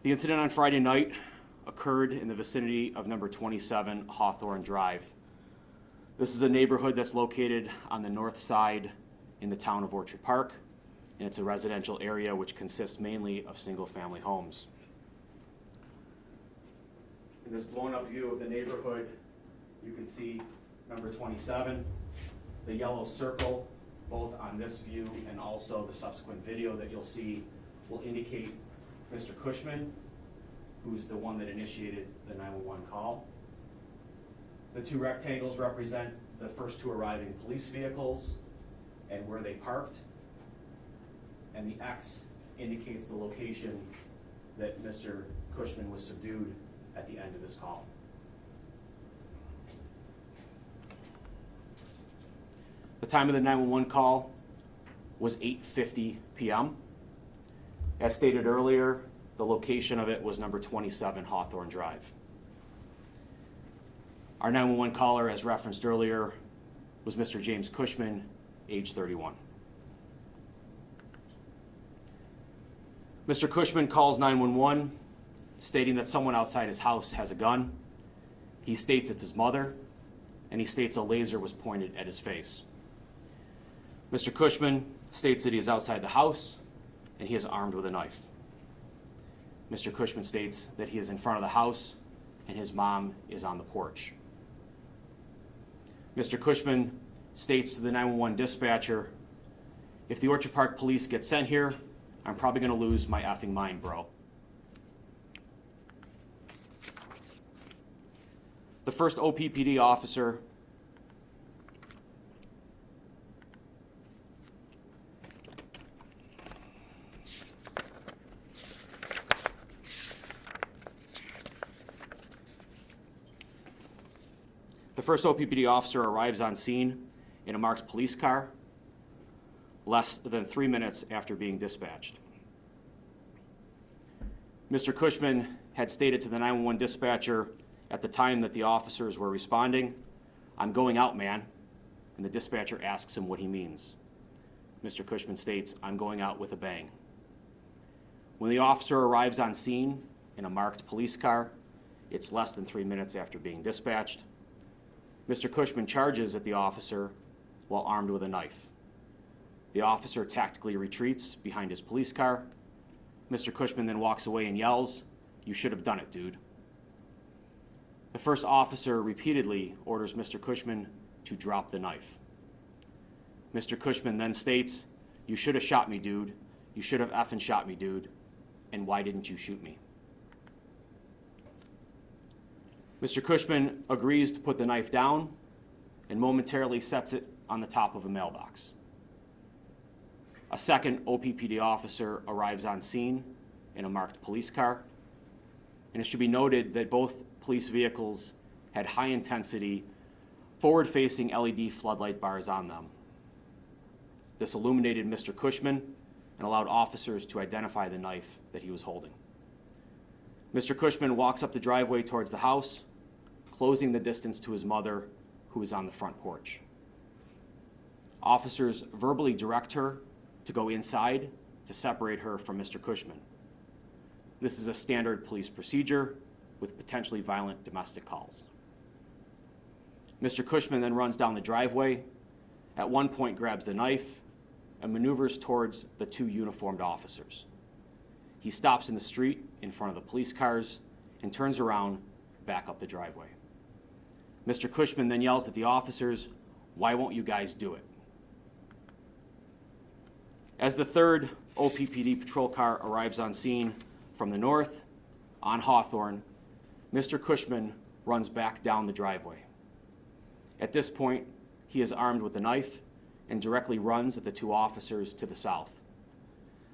The incident on Friday night occurred in the vicinity of number 27 Hawthorne Drive. This is a neighborhood that's located on the north side in the town of Orchard Park, and it's a residential area which consists mainly of single-family homes. In this blown-up view of the neighborhood, you can see number 27, the yellow circle, both on this view and also the subsequent video that you'll see will indicate Mr. Cushman, who's the one that initiated the 911 call. The two rectangles represent the first two arriving police vehicles and where they parked. And the X indicates the location that Mr. Cushman was subdued at the end of this call. The time of the 911 call was 8:50 p.m. As stated earlier, the location of it was number 27 Hawthorne Drive. Our 911 caller, as referenced earlier, was Mr. James Cushman, age 31. Mr. Cushman calls 911, stating that someone outside his house has a gun. He states it's his mother, and he states a laser was pointed at his face. Mr. Cushman states that he is outside the house, and he is armed with a knife. Mr. Cushman states that he is in front of the house, and his mom is on the porch. Mr. Cushman states to the 911 dispatcher, "If the Orchard Park police get sent here, I'm probably going to lose my effing mind, bro." The first OPPD officer arrives on scene in a marked police car less than 3 minutes after being dispatched. Mr. Cushman had stated to the 911 dispatcher at the time that the officers were responding, "I'm going out, man," and the dispatcher asks him what he means. Mr. Cushman states, "I'm going out with a bang." When the officer arrives on scene in a marked police car, it's less than 3 minutes after being dispatched. Mr. Cushman charges at the officer while armed with a knife. The officer tactically retreats behind his police car. Mr. Cushman then walks away and yells, "You should have done it, dude." The first officer repeatedly orders Mr. Cushman to drop the knife. Mr. Cushman then states, "You should have shot me, dude. You should have effing shot me, dude. And why didn't you shoot me?" Mr. Cushman agrees to put the knife down and momentarily sets it on the top of a mailbox. A second OPPD officer arrives on scene in a marked police car, and it should be noted that both police vehicles had high-intensity, forward-facing LED floodlight bars on them. This illuminated Mr. Cushman and allowed officers to identify the knife that he was holding. Mr. Cushman walks up the driveway towards the house, closing the distance to his mother, who is on the front porch. Officers verbally direct her to go inside to separate her from Mr. Cushman. This is a standard police procedure with potentially violent domestic calls. Mr. Cushman then runs down the driveway, at one point grabs the knife, and maneuvers towards the two uniformed officers. He stops in the street in front of the police cars and turns around back up the driveway. Mr. Cushman then yells at the officers, "Why won't you guys do it?" As the third OPPD patrol car arrives on scene from the north on Hawthorne, Mr. Cushman runs back down the driveway. At this point, he is armed with a knife and directly runs at the two officers to the south.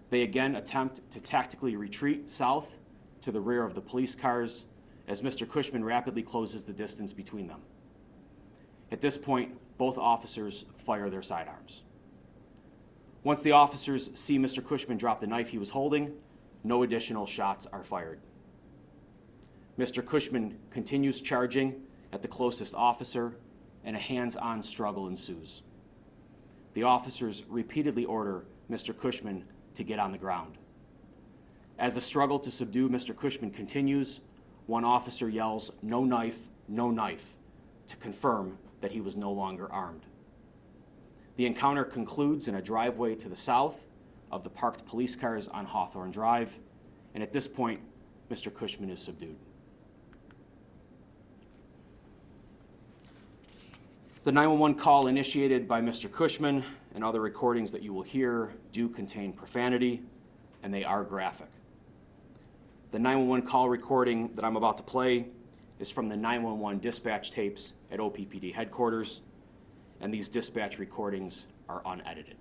They again attempt to tactically retreat south to the rear of the police cars as Mr. Cushman rapidly closes the distance between them. At this point, both officers fire their sidearms. Once the officers see Mr. Cushman drop the knife he was holding, no additional shots are fired. Mr. Cushman continues charging at the closest officer, and a hands-on struggle ensues. The officers repeatedly order Mr. Cushman to get on the ground. As the struggle to subdue Mr. Cushman continues, one officer yells, "No knife, no knife," to confirm that he was no longer armed. The encounter concludes in a driveway to the south of the parked police cars on Hawthorne Drive, and at this point, Mr. Cushman is subdued. The 911 call initiated by Mr. Cushman and other recordings that you will hear do contain profanity, and they are graphic. The 911 call recording that I'm about to play is from the 911 dispatch tapes at OPPD headquarters, and these dispatch recordings are unedited.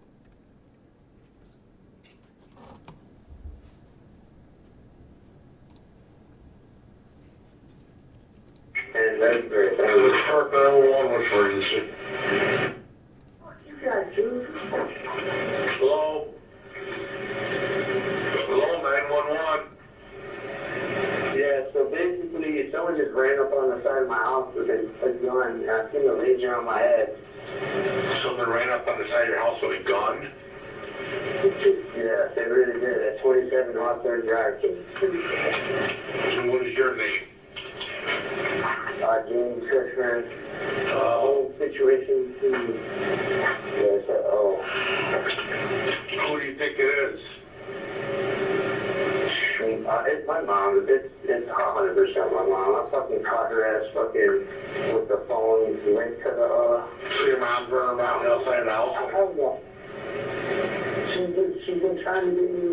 And that's great. That was Park 911 was for you, sir. What you got, dude? Hello? Hello, 911. Yeah, so basically, someone just ran up on the side of my house with a gun, and I seen a laser on my head. Someone ran up on the side of your house with a gun? Yeah, they really did. At 27 Hawthorne Drive. And what is your name? James Cushman. Whole situation. Yes, Who do you think it is? It's my mom. It's 100% my mom. I fucking caught her ass fucking with the phone linked to the, So your mom's running around the outside of the house? Oh, yeah. She's been trying to get me,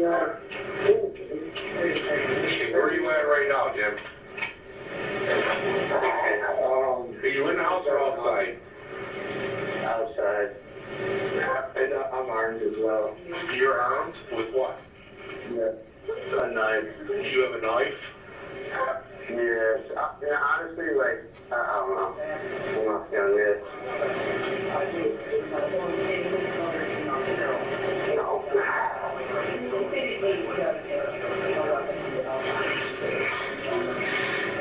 Where are you at right now, Jim? Are you in the house or outside? Outside. And I'm armed as well. You're armed? With what? Yeah. A knife. You have a knife? Yes. Honestly, like, I don't know. I'm not feeling it. No.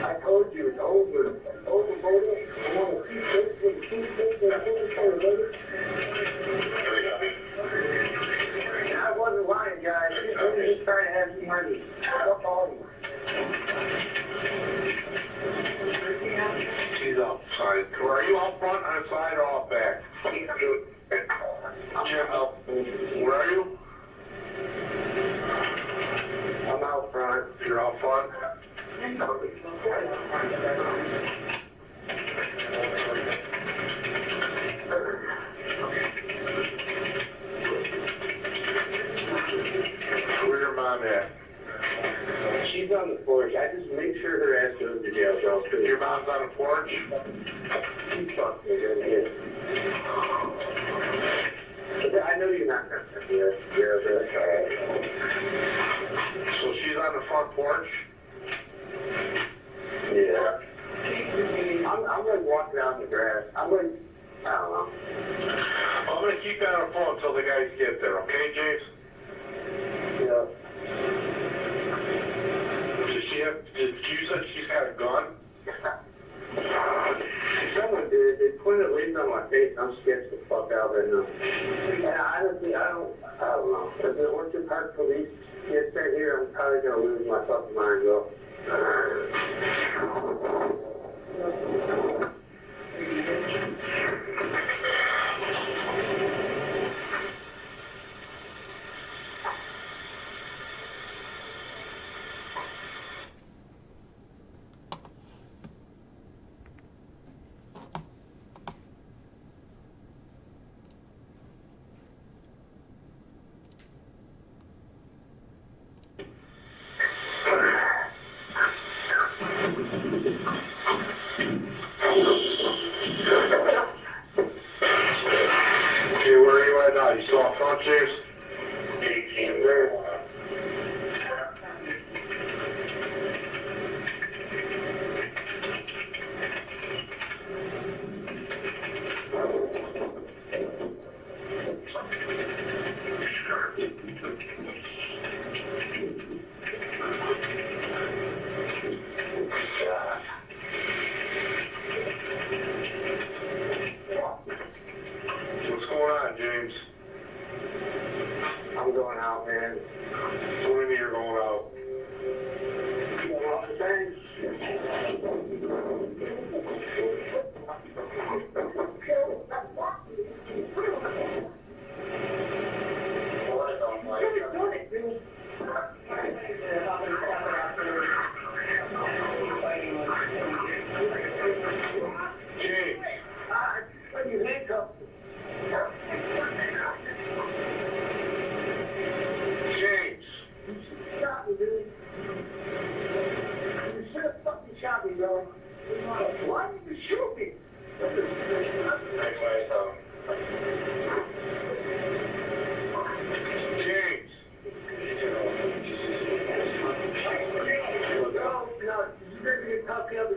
I told you it's over. Over, baby. I want to keep I wasn't lying, guys. He's trying to have some money. Fuck all you. She's outside. Are you out front, on the side, or out back? Jim, where are you? I'm out front. You're out front? Where's your mom at? She's on the porch. I just make sure her ass goes to jail, bro. Your mom's on the porch? She's fucking good. I know you're not going to do it. So she's on the front porch? Yeah. I'm like walking out in the grass. I'm like, I don't know. I'm going to keep you on the phone until the guys get there, okay, James? Yeah. You said she's got a gun? Someone did. They pointed a laser on my face. I'm scared the fuck out of it now. And honestly, I don't know. If the Orchard Park police gets right here, I'm probably going to lose my fucking mind, though.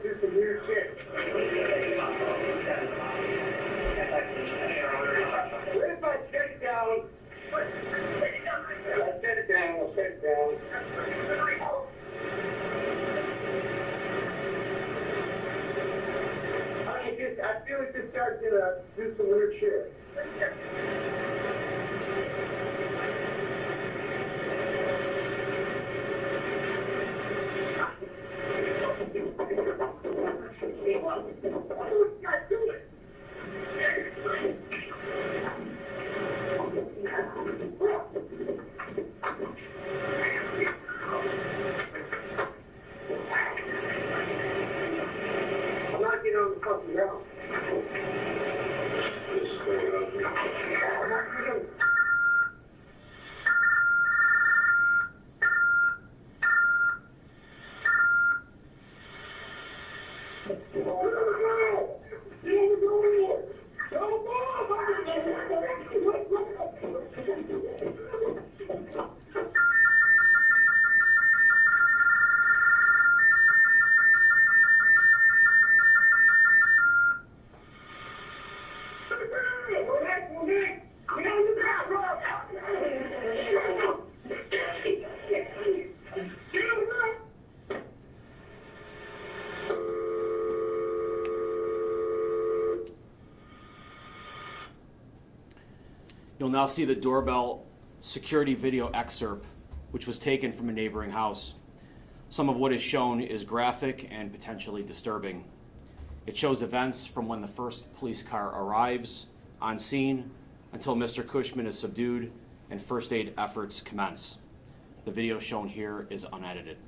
to do some weird shit. What if I set it down? I'll set it down, I'll set it down. I feel like this guy's gonna do some weird shit. What is this guy doing? I'm not getting on the fucking ground. You'll now see the doorbell security video excerpt, which was taken from a neighboring house. Some of what is shown is graphic and potentially disturbing. It shows events from when the first police car arrives on scene until Mr. Cushman is subdued and first aid efforts commence. The video shown here is unedited.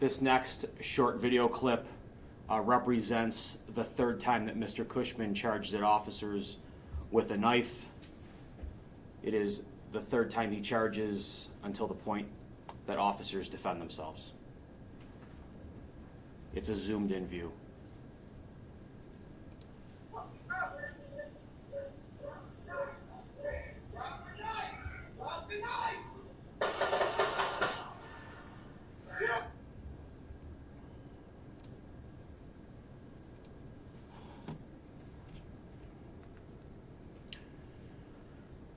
This next short video clip represents the third time that Mr. Cushman charged at officers with a knife. It is the third time he charges until the point that officers defend themselves. It's a zoomed in view.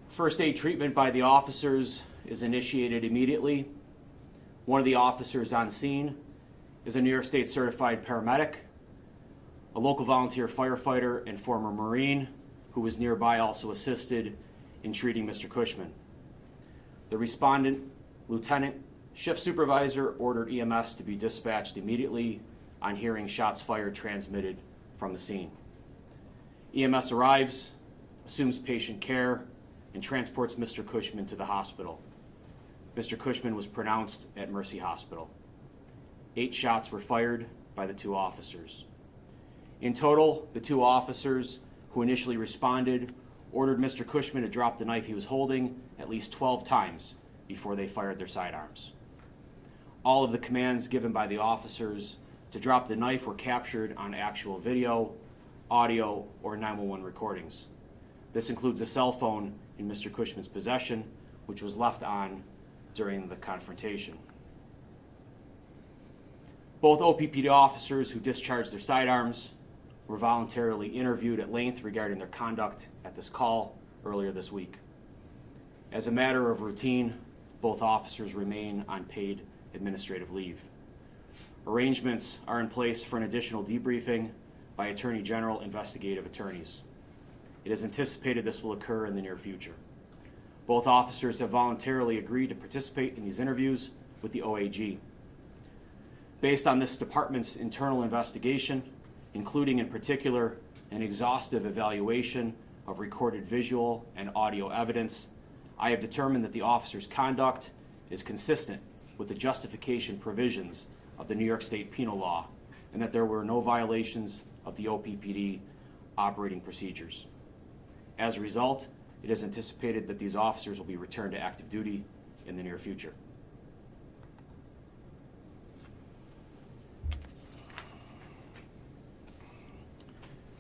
First aid treatment by the officers is initiated immediately. One of the officers on scene is a New York State certified paramedic. A local volunteer firefighter and former Marine who was nearby also assisted in treating Mr. Cushman. The respondent, lieutenant, shift supervisor, ordered EMS to be dispatched immediately on hearing shots fired transmitted from the scene. EMS arrives, assumes patient care, and transports Mr. Cushman to the hospital. Mr. Cushman was pronounced at Mercy Hospital. 8 shots were fired by the 2 officers. In total, the 2 officers who initially responded ordered Mr. Cushman to drop the knife he was holding at least 12 times before they fired their sidearms. All of the commands given by the officers to drop the knife were captured on actual video, audio, or 911 recordings. This includes a cell phone in Mr. Cushman's possession, which was left on during the confrontation. Both OPPD officers who discharged their sidearms were voluntarily interviewed at length regarding their conduct at this call earlier this week. As a matter of routine, both officers remain on paid administrative leave. Arrangements are in place for an additional debriefing by Attorney General investigative attorneys. It is anticipated this will occur in the near future. Both officers have voluntarily agreed to participate in these interviews with the OAG. Based on this department's internal investigation, including in particular an exhaustive evaluation of recorded visual and audio evidence, I have determined that the officers' conduct is consistent with the justification provisions of the New York State Penal Law and that there were no violations of the OPPD operating procedures. As a result, it is anticipated that these officers will be returned to active duty in the near future.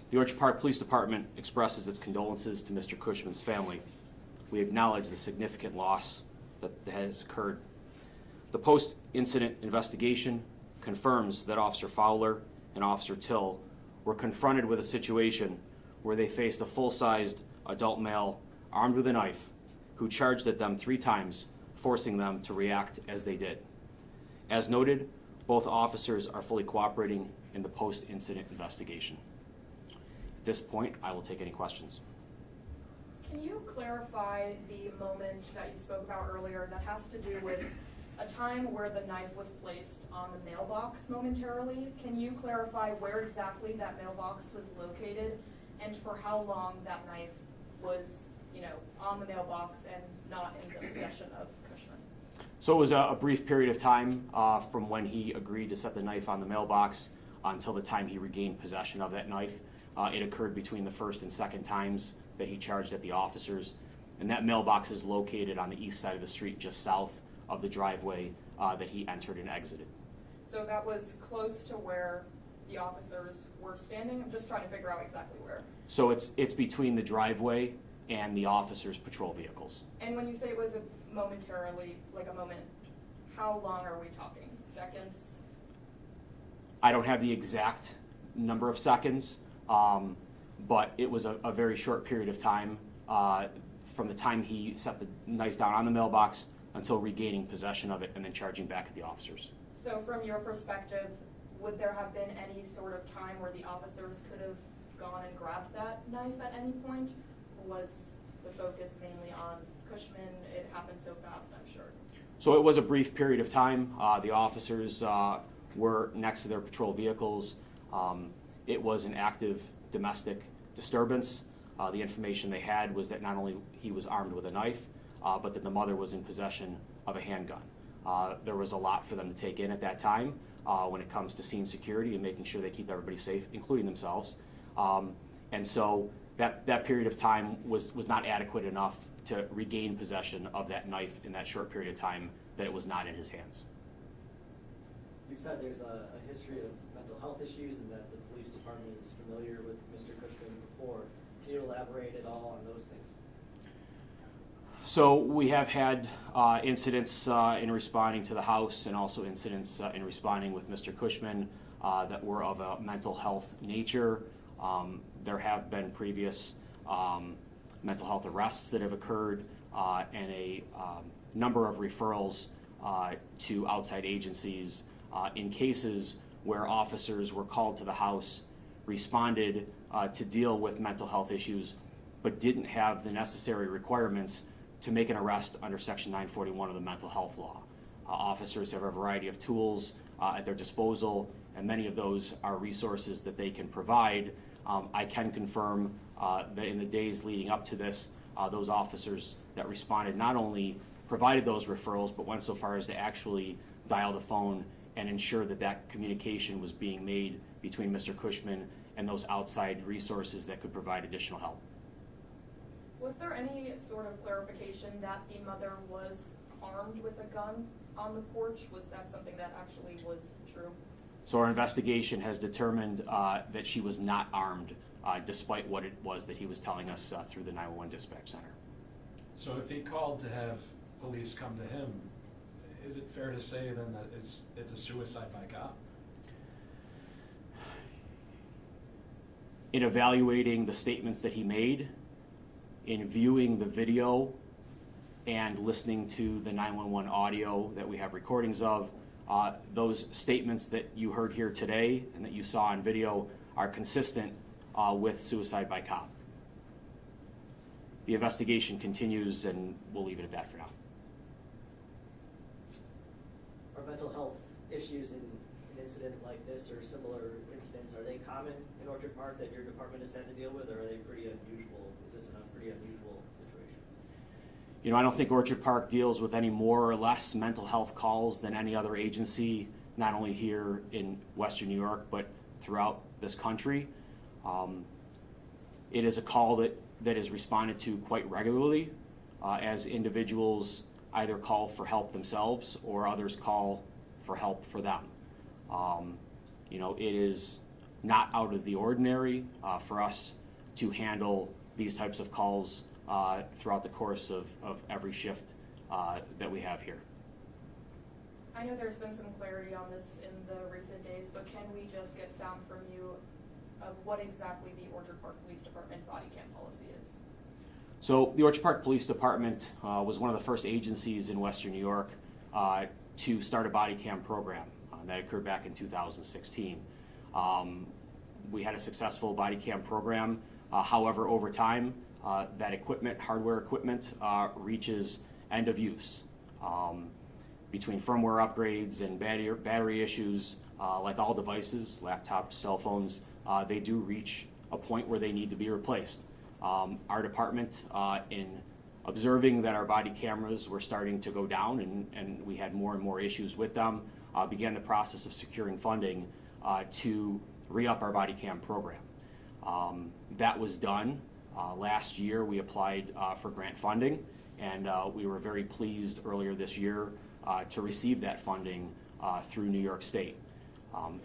The Orchard Park Police Department expresses its condolences to Mr. Cushman's family. We acknowledge the significant loss that has occurred. The post-incident investigation confirms that Officer Fowler and Officer Till were confronted with a situation where they faced a full-sized adult male armed with a knife who charged at them 3 times, forcing them to react as they did. As noted, both officers are fully cooperating in the post-incident investigation. At this point, I will take any questions. Can you clarify the moment that you spoke about earlier that has to do with a time where the knife was placed on the mailbox momentarily? Can you clarify where exactly that mailbox was located and for how long that knife was, on the mailbox and not in the possession of Cushman? So it was a brief period of time from when he agreed to set the knife on the mailbox until the time he regained possession of that knife. It occurred between the first and second times that he charged at the officers, and that mailbox is located on the east side of the street just south of the driveway that he entered and exited. So that was close to where the officers were standing? I'm just trying to figure out exactly where. So it's between the driveway and the officers' patrol vehicles. And when you say it was momentarily, like a moment, how long are we talking? Seconds? I don't have the exact number of seconds, but it was a very short period of time from the time he set the knife down on the mailbox until regaining possession of it and then charging back at the officers. So from your perspective, would there have been any sort of time where the officers could have gone and grabbed that knife at any point? Or was the focus mainly on Cushman? It happened so fast, I'm sure. So it was a brief period of time. The officers were next to their patrol vehicles. It was an active domestic disturbance. The information they had was that not only he was armed with a knife, but that the mother was in possession of a handgun. There was a lot for them to take in at that time when it comes to scene security and making sure they keep everybody safe, including themselves. And so that period of time was not adequate enough to regain possession of that knife in that short period of time that it was not in his hands. You said there's a history of mental health issues and that the police department is familiar with Mr. Cushman before. Can you elaborate at all on those things? So we have had incidents in responding to the house and also incidents in responding with Mr. Cushman that were of a mental health nature. There have been previous mental health arrests that have occurred and a number of referrals to outside agencies in cases where officers were called to the house, responded to deal with mental health issues, but didn't have the necessary requirements to make an arrest under Section 941 of the mental health law. Officers have a variety of tools at their disposal, and many of those are resources that they can provide. I can confirm that in the days leading up to this, those officers that responded not only provided those referrals, but went so far as to actually dial the phone and ensure that that communication was being made between Mr. Cushman and those outside resources that could provide additional help. Was there any sort of clarification that the mother was armed with a gun on the porch? Was that something that actually was true? So our investigation has determined that she was not armed, despite what it was that he was telling us through the 911 dispatch center. So if he called to have police come to him, is it fair to say then that it's a suicide by cop? In evaluating the statements that he made, in viewing the video and listening to the 911 audio that we have recordings of, those statements that you heard here today and that you saw on video are consistent with suicide by cop. The investigation continues, and we'll leave it at that for now. Are mental health issues in an incident like this or similar incidents, are they common in Orchard Park that your department has had to deal with, or are they pretty unusual? Is this a pretty unusual situation? You know, I don't think Orchard Park deals with any more or less mental health calls than any other agency, not only here in Western New York, but throughout this country. It is a call that is responded to quite regularly as individuals either call for help themselves or others call for help for them. You know, it is not out of the ordinary for us to handle these types of calls throughout the course of every shift that we have here. I know there's been some clarity on this in the recent days, but can we just get sound from you of what exactly the Orchard Park Police Department body cam policy is? So the Orchard Park Police Department was one of the first agencies in Western New York to start a body cam program. That occurred back in 2016. We had a successful body cam program. However, over time, that equipment, hardware equipment, reaches end of use. Between firmware upgrades and battery issues, like all devices, laptops, cell phones, they do reach a point where they need to be replaced. Our department, in observing that our body cameras were starting to go down and we had more and more issues with them, began the process of securing funding to re-up our body cam program. That was done. Last year we applied for grant funding, and we were very pleased earlier this year to receive that funding through New York State.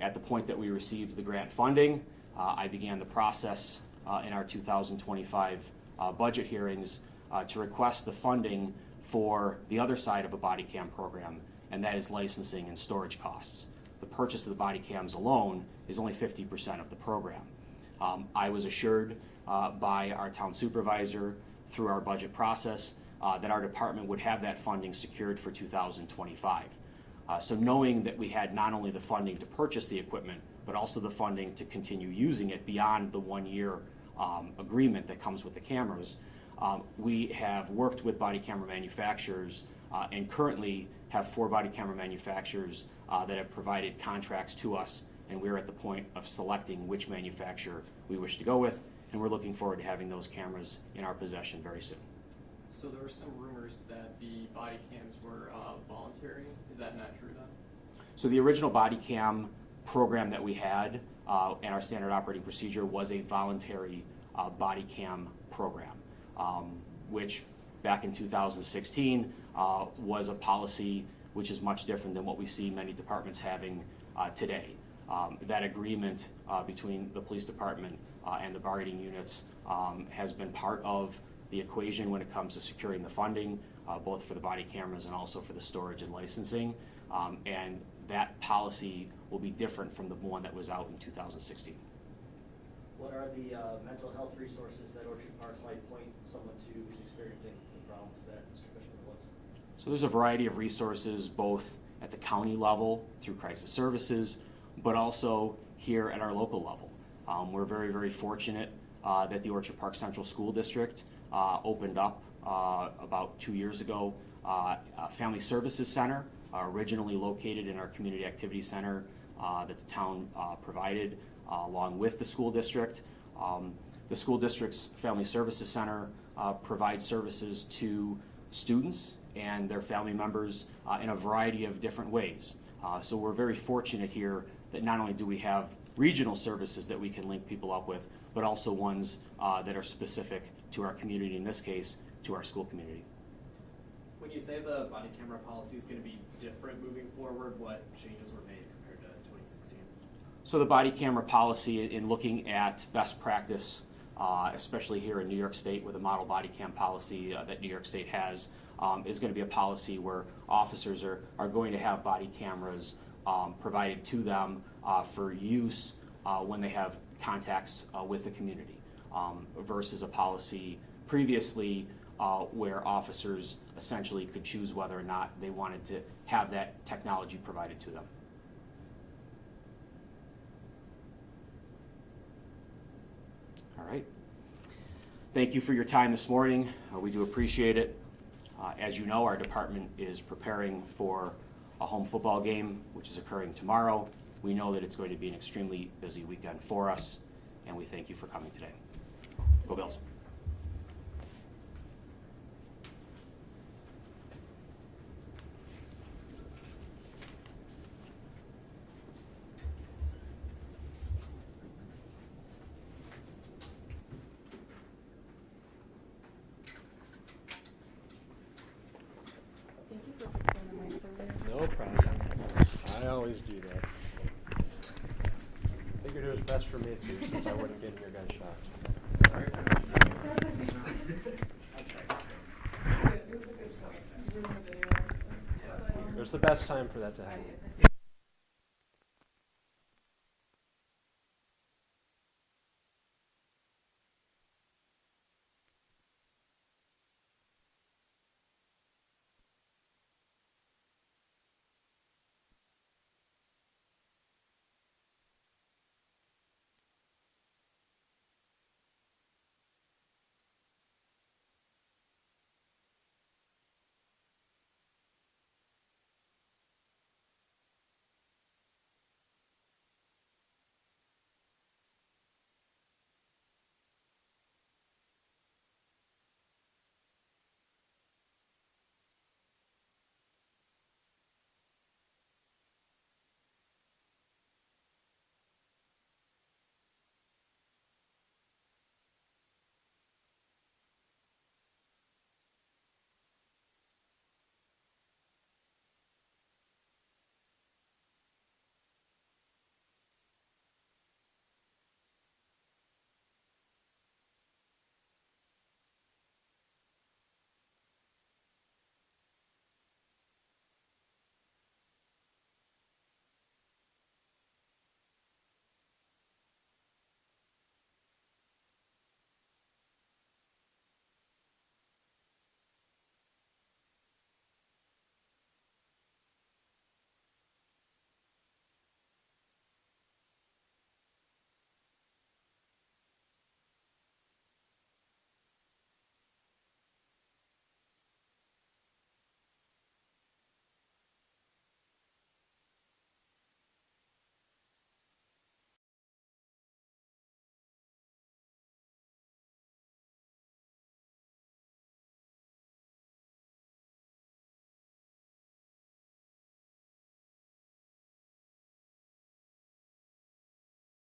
At the point that we received the grant funding, I began the process in our 2025 budget hearings to request the funding for the other side of a body cam program, and that is licensing and storage costs. The purchase of the body cams alone is only 50% of the program. I was assured by our town supervisor through our budget process that our department would have that funding secured for 2025. So knowing that we had not only the funding to purchase the equipment, but also the funding to continue using it beyond the 1-year agreement that comes with the cameras, we have worked with body camera manufacturers and currently have 4 body camera manufacturers that have provided contracts to us, and we're at the point of selecting which manufacturer we wish to go with, and we're looking forward to having those cameras in our possession very soon. So there were some rumors that the body cams were voluntary. Is Is that not true then? So the original body cam program that we had and our standard operating procedure was a voluntary body cam program, which back in 2016 was a policy which is much different than what we see many departments having today. That agreement between the police department and the bargaining units has been part of the equation when it comes to securing the funding, both for the body cameras and also for the storage and licensing. And that policy will be different from the one that was out in 2016. What are the mental health resources that Orchard Park might point someone to who's experiencing the problems that Mr. Cushman was? So there's a variety of resources, both at the county level through crisis services, but also here at our local level. We're very, very fortunate that the Orchard Park Central School District opened up about 2 years ago a Family Services Center, originally located in our Community Activity Center that the town provided along with the school district. The school district's Family Services Center provides services to students and their family members in a variety of different ways. So we're very fortunate here that not only do we have regional services that we can link people up with, but also ones that are specific to our community, in this case, to our school community. When you say the body camera policy is going to be different moving forward, what changes were made compared to 2016? So the body camera policy, in looking at best practice, especially here in New York State with a model body cam policy that New York State has, is going to be a policy where officers are going to have body cameras provided to them for use when they have contacts with the community, versus a policy previously where officers essentially could choose whether or not they wanted to have that technology provided to them. All right. Thank you for your time this morning. We do appreciate it. As you know, our department is preparing for a home football game, which is occurring tomorrow. We know that it's going to be an extremely busy weekend for us, and we thank you for coming today. Go Bills. Thank you for fixing the mics over there. No problem. I always do that. Figured it was best for me too, since I wouldn't get in your guys' shots. It was a good point. It was the best time for that to happen.